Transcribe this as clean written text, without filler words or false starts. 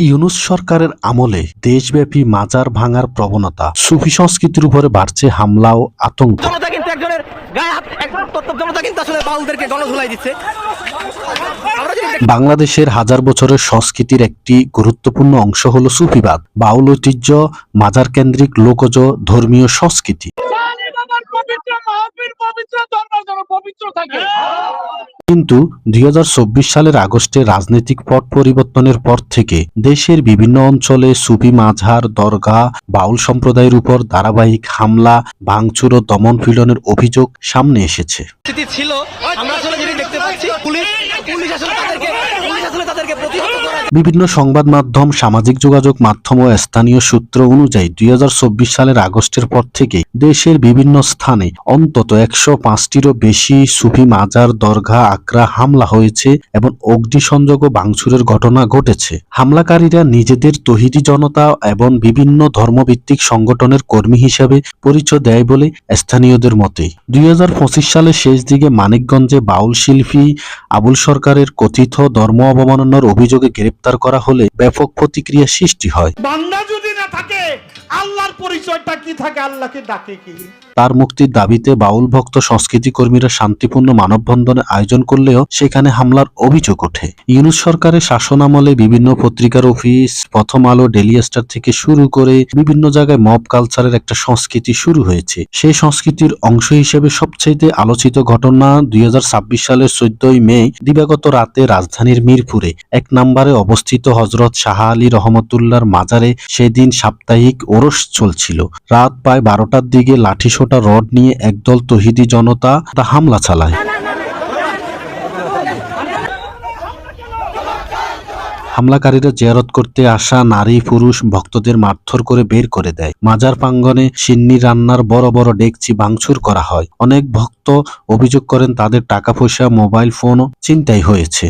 ইউনূস সরকারের আমলে দেশব্যাপী মাজার ভাঙার প্রবণতা, সুফি সংস্কৃতির উপরে বাড়ছে হামলা ও আতঙ্ক। জনতা কিন্তু একজনের গায়ে হাত জনতা কিন্তু আসলে বাউলদেরকে গণধোলাই দিচ্ছে। বাংলাদেশের হাজার বছরের সংস্কৃতির একটি গুরুত্বপূর্ণ অংশ হল সুফিবাদ। বাউল ঐতিহ্য মাজার কেন্দ্রিক লোকজ ধর্মীয় সংস্কৃতি। কিন্তু ২০২৪ সালের আগস্টে রাজনৈতিক পট পরিবর্তনের পর থেকে দেশের বিভিন্ন অঞ্চলে সুফি মাজার, দরগা, বাউল সম্প্রদায়ের উপর ধারাবাহিক হামলা, ভাঙচুর ও দমন পীড়নের অভিযোগ সামনে এসেছে। ছিল আমরা আসলে যেটা দেখতে পাচ্ছি, পুলিশ আসলে তাদেরকে প্রতিহত করার বিভিন্ন সংবাদ মাধ্যম, সামাজিক যোগাযোগ মাধ্যম ও স্থানীয় সূত্র অনুযায়ী ২০২৪ সালের আগস্টের পর থেকে দেশের বিভিন্ন স্থানে অন্তত ১০৫টিরও বেশি সুফি মাজার, দরগা, আকড়া হামলা হয়েছে এবং অগ্নিসংযোগ ও ভাঙচুরের ঘটনা ঘটেছে। হামলাকারীরা নিজেদের তৌহিদি জনতা এবং বিভিন্ন ধর্মভিত্তিক সংগঠনের কর্মী হিসেবে পরিচয় দেয় বলে স্থানীয়দের মতে। ২০২৫ সালের শেষ দিকে মানিকগঞ্জে বাউল শিল্পী আবুল সরকারের কথিত ধর্ম অবমাননার অভিযোগে গ্রেপ্তার করা হলে ব্যাপক প্রতিক্রিয়া সৃষ্টি হয়। বান্দা যদি না থাকে আল্লাহর পরিচয়টা কি থাকে, আল্লাহকে ডাকে কি? তার মুক্তির দাবিতে বাউল ভক্ত সংস্কৃতি কর্মীরা শান্তিপূর্ণ মানববন্ধনের আয়োজন করলেও সেখানে হামলার অভিযোগ ওঠে। ইউনূস সরকারের শাসনামলে বিভিন্ন পত্রিকার অফিস, প্রথম আলো, ডেইলি স্টার থেকে শুরু করে বিভিন্ন জায়গায় মব কালচারের একটা সংস্কৃতি শুরু হয়েছে। সেই সংস্কৃতির অংশ হিসেবে সবচেয়ে আলোচিত ঘটনা ২০২৬ সালের ১৪ই মে দিবাগত রাতে রাজধানীর মিরপুরে ১ নম্বরে অবস্থিত হযরত শাহ আলী রহমতুল্লাহর মাজারে সেদিন সাপ্তাহিক ওরস চলছিল। রাত প্রায় ১২টার দিকে লাঠিসোঁটা রড নিয়ে একদল তৌহিদি জনতা হামলা চালায়। হামলাকারীরা জিয়ারত করতে আসা নারী পুরুষ ভক্তদের মারধর করে বের করে দেয়। মাজার প্রাঙ্গণে সিন্নি রান্নার বড় বড় ডেকচি ভাঙচুর করা হয়। অনেক ভক্ত অভিযোগ করেন তাদের টাকা পয়সা, মোবাইল ফোনও ছিনতাই হয়েছে।